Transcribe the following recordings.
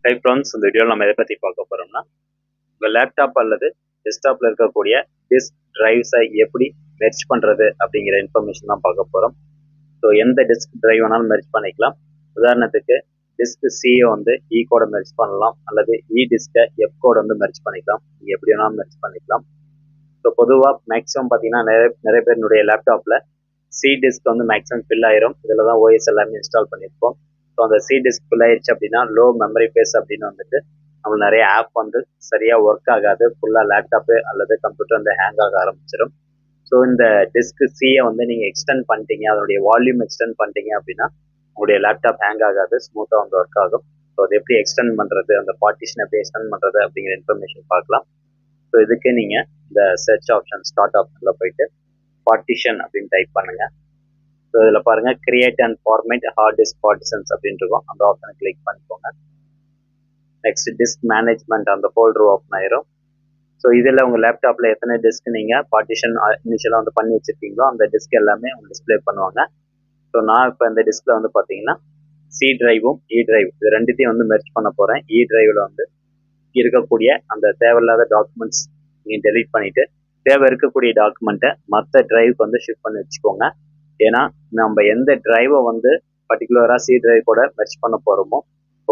Hi friends, இந்த வீடியோவில் நம்ம எதை பற்றி பார்க்க போகிறோம்னா, உங்கள் லேப்டாப் அல்லது டெஸ்க்டாப்பில் இருக்கக்கூடிய டிஸ்க் டிரைவ்ஸை எப்படி மெர்ஜ் பண்ணுறது அப்படிங்கிற இன்ஃபர்மேஷன் தான் பார்க்க போகிறோம். ஸோ எந்த டிஸ்க் டிரைவ் வேணாலும் மெர்ஜ் பண்ணிக்கலாம். உதாரணத்துக்கு டிஸ்க் சியை வந்து இ கோடை மெர்ஜ் பண்ணலாம், அல்லது இ டிஸ்கை எஃப் கோடை வந்து மெர்ஜ் பண்ணிக்கலாம். நீங்கள் எப்படி வேணாலும் மெர்ஜ் பண்ணிக்கலாம். ஸோ பொதுவாக மேக்ஸிமம் பார்த்தீங்கன்னா நிறைய பேருடைய லேப்டாப்பில் சி டிஸ்க் வந்து மேக்ஸிமம் ஃபில் ஆயிரும். இதில் தான் ஓஎஸ் எல்லாமே இன்ஸ்டால் பண்ணியிருப்போம். ஸோ அந்த சி டிஸ்க் ஃபில் ஆயிடுச்சு அப்படின்னா லோ மெமரி பேஸ் அப்படின்னு வந்துட்டு நம்மளுக்கு நிறைய ஆப் வந்து சரியாக ஒர்க் ஆகாது. ஃபுல்லாக லேப்டாப்பு அல்லது கம்ப்யூட்டர் வந்து ஹேங் ஆக ஆரம்பிச்சிடும். ஸோ இந்த டிஸ்க் சியை வந்து நீங்கள் எக்ஸ்டெண்ட் பண்ணிட்டீங்க, அதனுடைய வால்யூம் எக்ஸ்டெண்ட் பண்ணிட்டீங்க அப்படின்னா உங்களுடைய லேப்டாப் ஹேங் ஆகாது, ஸ்மூத்தாக வந்து ஒர்க் ஆகும். ஸோ அது எப்படி எக்ஸ்டெண்ட் பண்ணுறது, அந்த பார்ட்டிஷன் எப்படி எக்ஸ்டெண்ட் பண்ணுறது அப்படிங்கிற இன்ஃபர்மேஷன் பார்க்கலாம். ஸோ இதுக்கு நீங்கள் இந்த சர்ச் ஆப்ஷன் ஸ்டார்ட் ஆப்ஷனில் போயிட்டு பார்ட்டிஷன் அப்படின்னு டைப் பண்ணுங்கள். ஸோ இதில் பாருங்கள், create and format hard disk partitions அப்படின்னு இருக்கும். அந்த ஆப்ஷனை கிளிக் பண்ணிக்கோங்க. நெக்ஸ்ட் டிஸ்க் மேனேஜ்மெண்ட் அந்த ஃபோல்டர் ஓப்பன் ஆயிரும். ஸோ இதில் உங்கள் லேப்டாப்பில் எத்தனை டிஸ்க் நீங்கள் பார்ட்டிஷன் இனிஷியலாக வந்து பண்ணி வச்சுருக்கீங்களோ அந்த டிஸ்க் எல்லாமே அவங்க டிஸ்பிளே பண்ணுவாங்க. ஸோ நான் இப்போ இந்த டிஸ்கில் வந்து பார்த்தீங்கன்னா சி டிரைவும் இ டிரைவ் இது ரெண்டுத்தையும் வந்து மெர்ஜ் பண்ண போகிறேன். இ டிரைவில் வந்து இருக்கக்கூடிய அந்த தேவையில்லாத டாக்குமெண்ட்ஸ் நீங்கள் டெலீட் பண்ணிவிட்டு தேவை இருக்கக்கூடிய டாக்குமெண்ட்டை மற்ற டிரைவுக்கு வந்து ஷிஃப்ட் பண்ணி வச்சுக்கோங்க. ஏன்னா நம்ம எந்த டிரைவை வந்து பர்டிகுலராக சி டிரைவ் கூட மெர்ஜ் பண்ண போகிறோமோ,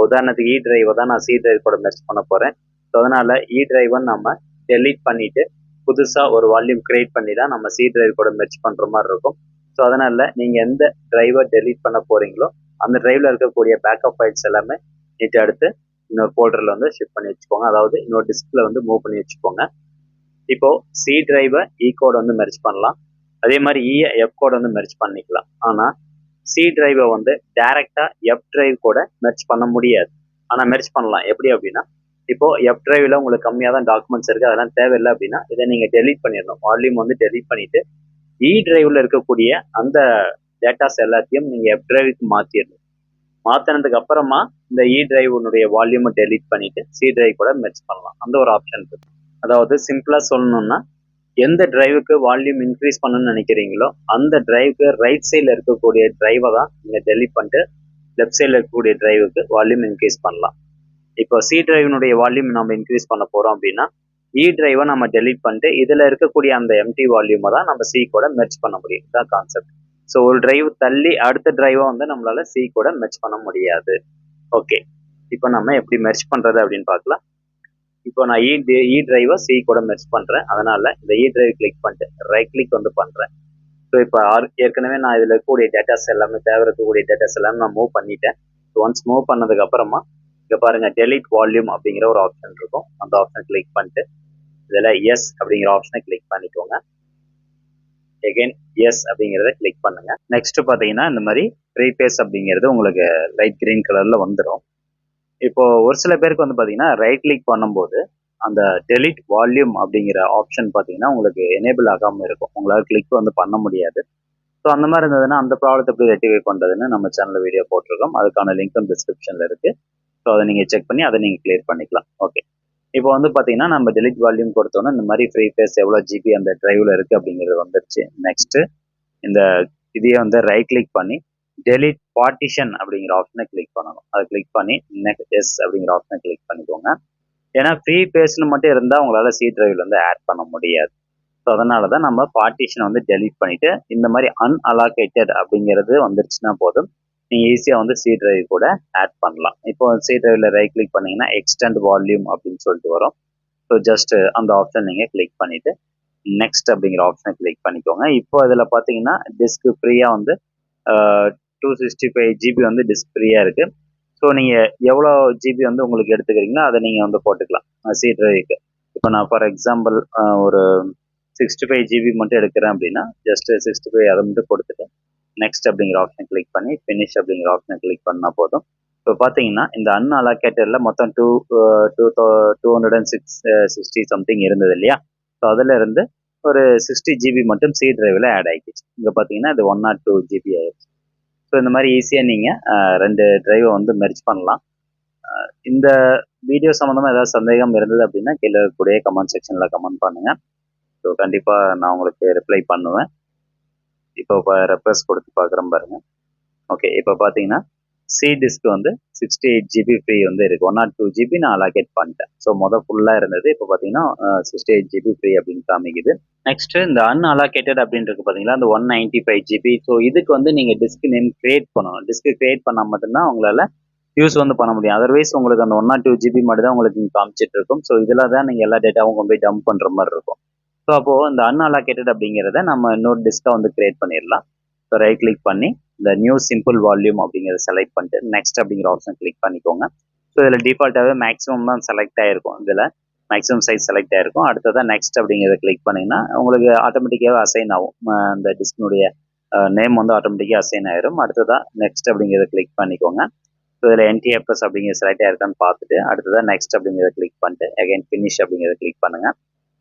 உதாரணத்துக்கு இ டிரைவை தான் நான் சி டிரைவ் கூட மெர்ஜ் பண்ண போகிறேன். ஸோ அதனால் இ டிரைவை நம்ம டெலீட் பண்ணிவிட்டு புதுசாக ஒரு வால்யூம் கிரியேட் பண்ணி தான் நம்ம சி டிரைவ் கூட மெர்ஜ் பண்ணுற மாதிரி இருக்கும். ஸோ அதனால் நீங்கள் எந்த டிரைவை டெலீட் பண்ண போகிறீங்களோ அந்த டிரைவில் இருக்கக்கூடிய பேக்கப் ஃபைல்ஸ் எல்லாமே நீட்டு எடுத்து இன்னொரு ஃபோல்டரில் வந்து ஷிஃப்ட் பண்ணி வச்சுக்கோங்க. அதாவது இன்னொரு டிஸ்கில் வந்து மூவ் பண்ணி வச்சுக்கோங்க. இப்போது சி டிரைவை இ கோடை வந்து மெர்ஜ் பண்ணலாம், அதே மாதிரி இ எஃப் கோடை வந்து மெர்ஜ் பண்ணிக்கலாம். ஆனால் சி டிரைவை வந்து டைரெக்டாக எஃப் டிரைவ் கூட மெர்ஜ் பண்ண முடியாது. ஆனால் மெர்ஜ் பண்ணலாம். எப்படி அப்படின்னா, இப்போது எஃப் டிரைவில் உங்களுக்கு கம்மியாக தான் டாக்குமெண்ட்ஸ் இருக்குது, அதெல்லாம் தேவையில்லை அப்படின்னா இதை நீங்கள் டெலீட் பண்ணிடணும். வால்யூம் வந்து டெலீட் பண்ணிவிட்டு இ டிரைவில் இருக்கக்கூடிய அந்த டேட்டாஸ் எல்லாத்தையும் நீங்கள் எஃப் டிரைவுக்கு மாற்றிடணும். மாற்றினதுக்கு அப்புறமா இந்த இ டிரைவுனுடைய வால்யூமை டெலீட் பண்ணிவிட்டு சி டிரைவ் கூட மெர்ஜ் பண்ணலாம். அந்த ஒரு ஆப்ஷன் இருக்குது. அதாவது சிம்பிளாக சொல்லணும்னா, எந்த டிரைவுக்கு வால்யூம் இன்க்ரீஸ் பண்ணணும்னு நினைக்கிறீங்களோ அந்த டிரைவுக்கு ரைட் சைடில் இருக்கக்கூடிய டிரைவை தான் நீங்கள் டெலீட் பண்ணிட்டு லெஃப்ட் சைடில் இருக்கக்கூடிய டிரைவுக்கு வால்யூம் இன்க்ரீஸ் பண்ணலாம். இப்போ சி டிரைவினுடைய வால்யூம் நம்ம இன்க்ரீஸ் பண்ண போகிறோம் அப்படின்னா இ டிரைவை நம்ம டெலீட் பண்ணிட்டு இதில் இருக்கக்கூடிய அந்த எம்டி வால்யூமை தான் நம்ம சி கூட மெர்ஜ் பண்ண முடியும். இதுதான் கான்செப்ட். ஸோ ஒரு டிரைவ் தள்ளி அடுத்த டிரைவை வந்து நம்மளால சி கூட மெர்ஜ் பண்ண முடியாது. ஓகே, இப்போ நம்ம எப்படி மெர்ஜ் பண்ணுறது அப்படின்னு பார்க்கலாம். இப்போ நான் இ டிரைவை சி கூட மெர்ஜ் பண்ணுறேன். அதனால் இந்த இ டிரைவ் கிளிக் பண்ணிட்டு ரைட் கிளிக் வந்து பண்ணுறேன். ஸோ இப்போ ஏற்கனவே நான் இதில் இருக்கக்கூடிய டேட்டாஸ் எல்லாமே தேவை இருக்கக்கூடிய டேட்டாஸ் எல்லாமே நான் மூவ் பண்ணிட்டேன். ஒன்ஸ் மூவ் பண்ணதுக்கு அப்புறமா இங்கே பாருங்கள், டெலீட் வால்யூம் அப்படிங்கிற ஒரு ஆப்ஷன் இருக்கும். அந்த ஆப்ஷனை கிளிக் பண்ணிட்டு இதில் எஸ் அப்படிங்கிற ஆப்ஷனை கிளிக் பண்ணிக்கோங்க. எகெயின் எஸ் அப்படிங்கிறத கிளிக் பண்ணுங்கள். நெக்ஸ்ட்டு பார்த்தீங்கன்னா இந்த மாதிரி ஃப்ரீ பேஸ் அப்படிங்கிறது உங்களுக்கு லைட் கிரீன் கலரில் வந்துடும். இப்போ ஒரு சில பேருக்கு வந்து பார்த்தீங்கன்னா ரைட் கிளிக் பண்ணும்போது அந்த டெலிட் வால்யூம் அப்படிங்கிற ஆப்ஷன் பார்த்தீங்கன்னா உங்களுக்கு எனேபிள் ஆகாமல் இருக்கும். உங்களால் கிளிக் வந்து பண்ண முடியாது. ஸோ அந்த மாதிரி இருந்ததுன்னா அந்த ப்ராப்ளத்தை எப்படி ரெக்டிஃபை பண்ணுறதுன்னு நம்ம சேனலில் வீடியோ போட்டிருக்கோம். அதுக்கான லிங்க்கும் டிஸ்கிரிப்ஷனில் இருக்குது. ஸோ அதை நீங்கள் செக் பண்ணி அதை நீங்கள் கிளியர் பண்ணிக்கலாம். ஓகே, இப்போ வந்து பார்த்தீங்கன்னா நம்ம டெலிட் வால்யூம் கொடுத்தோன்னா இந்த மாதிரி ஃப்ரீ பேஸ் எவ்வளோ ஜிபி அந்த டிரைவில் இருக்குது அப்படிங்கிறது வந்துருச்சு. நெக்ஸ்ட்டு இந்த இதையே வந்து ரைட் கிளிக் பண்ணி டெலிட் பார்ட்டிஷன் அப்படிங்கிற ஆப்ஷனை கிளிக் பண்ணணும். அதை கிளிக் பண்ணி நெக்ஸ்ட் எஸ் அப்படிங்கிற ஆப்ஷனை கிளிக் பண்ணிக்கோங்க. ஏன்னா ஃப்ரீ பேஸ்னு மட்டும் இருந்தால் உங்களால் சி டிரைவில் வந்து ஆட் பண்ண முடியாது. ஸோ அதனால தான் நம்ம பார்ட்டிஷனை வந்து டெலிட் பண்ணிவிட்டு இந்த மாதிரி அன்அலாகேட்டட் அப்படிங்கிறது வந்துருச்சுன்னா போதும், நீங்கள் ஈஸியாக வந்து சி டிரைவ் கூட ஆட் பண்ணலாம். இப்போ சி டிரைவில் ரைட் கிளிக் பண்ணிங்கன்னா எக்ஸ்டெண்ட் வால்யூம் அப்படின்னு சொல்லிட்டு வரும். ஸோ ஜஸ்ட் அந்த ஆப்ஷன் நீங்கள் கிளிக் பண்ணிவிட்டு நெக்ஸ்ட் அப்படிங்கிற ஆப்ஷனை கிளிக் பண்ணிக்கோங்க. இப்போ இதில் பார்த்தீங்கன்னா டிஸ்க் ஃப்ரீயாக வந்து 265 ஜிபி வந்து டிஸ்க் ஃப்ரீயாக இருக்குது. ஸோ நீங்கள் எவ்வளோ ஜிபி வந்து உங்களுக்கு எடுத்துக்கிறீங்களோ அதை நீங்கள் வந்து போட்டுக்கலாம் சி டிரைவுக்கு. இப்போ நான் ஃபார் எக்ஸாம்பிள் ஒரு 65 ஜிபி மட்டும் எடுக்கிறேன் அப்படின்னா ஜஸ்ட்டு 65 அதை மட்டும் கொடுத்துட்டு நெக்ஸ்ட் அப்படிங்கிற ஆப்ஷனை கிளிக் பண்ணி ஃபினிஷ் அப்படிங்கிற ஆப்ஷனை கிளிக் பண்ணால் போதும். இப்போ பார்த்தீங்கன்னா இந்த அன்அலாகேட்டடில் மொத்தம் 260 சம்திங் இருந்தது இல்லையா? ஸோ அதில் இருந்து ஒரு 60 ஜிபி மட்டும் சி டிரைவில் ஆட் ஆகிடுச்சு. இங்கே பார்த்தீங்கன்னா இது 102 ஜிபி ஆகிடுச்சு. ஸோ இந்த மாதிரி ஈஸியாக நீங்கள் 2 டிரைவை வந்து மெர்ஜ் பண்ணலாம். இந்த வீடியோ சம்மந்தமாக ஏதாவது சந்தேகம் இருந்தது அப்படின்னா கீழே இருக்கக்கூடிய கமெண்ட் செக்ஷனில் கமெண்ட் பண்ணுங்கள். ஸோ கண்டிப்பாக நான் உங்களுக்கு ரிப்ளை பண்ணுவேன். இப்போ ரெஃப்ரெஷ் கொடுத்து பார்க்குறேன் பாருங்கள். ஓகே, இப்போ பார்த்தீங்கன்னா சி டிஸ்க் வந்து 68 ஜிபி ஃப்ரீ வந்து இருக்கு. 102 ஜிபி நான் அலோகேட் பண்ணிட்டேன். ஸோ ஃபுல்லாக இருந்தது. இப்போ பார்த்தீங்கன்னா 68 ஜிபி ஃப்ரீ அப்படின்னு காமிக்குது. நெக்ஸ்ட் இந்த அன்அலோகேட்டட் அப்படின்னு இருக்கு பார்த்தீங்களா, அந்த 195 ஜிபி. ஸோ இதுக்கு வந்து நீங்கள் டிஸ்க் நேம் கிரியேட் பண்ணணும். டிஸ்க் கிரியேட் பண்ணால் மட்டும்தான் உங்களால் யூஸ் வந்து பண்ண முடியும். அதர்வைஸ் உங்களுக்கு அந்த 102 ஜிபி மட்டும் தான் உங்களுக்கு காமிச்சிட்டு இருக்கும். ஸோ இதில் தான் நீங்கள் எல்லா டேட்டாவும் கொண்டு போய் டம்ப் பண்ணுற மாதிரி இருக்கும். ஸோ அப்போது இந்த அன்அலோகேட்டட் அப்படிங்கிறத நம்ம இன்னொரு டிஸ்கை வந்து கிரியேட் பண்ணிடலாம். ஸோ ரைட் கிளிக் பண்ணி இந்த நியூ சிம்பிள் வால்யூம் அப்படிங்கிறத செலக்ட் பண்ணிட்டு நெக்ஸ்ட் அப்படிங்கிற ஆப்ஷன் கிளிக் பண்ணிக்கோங்க. ஸோ இதில் டிஃபால்ட்டாகவே மேக்ஸிமம் தான் செலக்ட் ஆகிருக்கும். இதில் மேக்ஸிமம் சைஸ் செலக்ட் ஆகிருக்கும். அடுத்ததான் நெக்ஸ்ட் அப்படிங்கிறத கிளிக் பண்ணிங்கன்னா உங்களுக்கு ஆட்டோமேட்டிக்காகவே அசைன் ஆகும். அந்த டிஸ்கினுடைய நேம் வந்து ஆட்டோமேட்டிக்காக அசைன் ஆயிரும். அடுத்ததான் நெக்ஸ்ட் அப்படிங்கிறத கிளிக் பண்ணிக்கோங்க. ஸோ இதில் என்டிஎஃப்எஸ் அப்படிங்கிற செலக்ட் ஆயிருக்கான்னு பார்த்துட்டு அடுத்ததான் நெக்ஸ்ட் அப்படிங்கிறத கிளிக் பண்ணிட்டு அகைன் ஃபினிஷ் அப்படிங்கிறத கிளிக் பண்ணுங்கள்.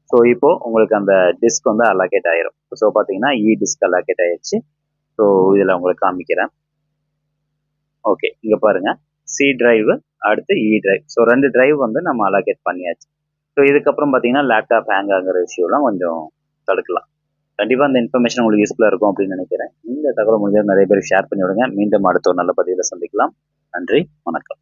ஸோ இப்போது உங்களுக்கு அந்த டிஸ்க் வந்து அலோகேட் ஆயிரும். ஸோ பார்த்தீங்கன்னா டிஸ்க் அலோகேட் ஆயிடுச்சு. ஸோ இதில் உங்களுக்கு காமிக்கிறேன். ஓகே, இங்கே பாருங்கள், சி டிரைவ் அடுத்து டிரைவ். ஸோ 2 டிரைவ் வந்து நம்ம அலோகேட் பண்ணியாச்சு. ஸோ இதுக்கப்புறம் பார்த்தீங்கன்னா லேப்டாப் ஹேங் ஆகிற இஷ்யூலாம் கொஞ்சம் தடுக்கலாம். கண்டிப்பாக இந்த இன்ஃபர்மேஷன் உங்களுக்கு யூஸ்ஃபுல்லாக இருக்கும் அப்படின்னு நினைக்கிறேன். இந்த தகவல் முடிஞ்சது நிறைய பேர் ஷேர் பண்ணி விடுங்க. மீண்டும் அடுத்த ஒரு நல்ல பதிவில் சந்திக்கலாம். நன்றி, வணக்கம்.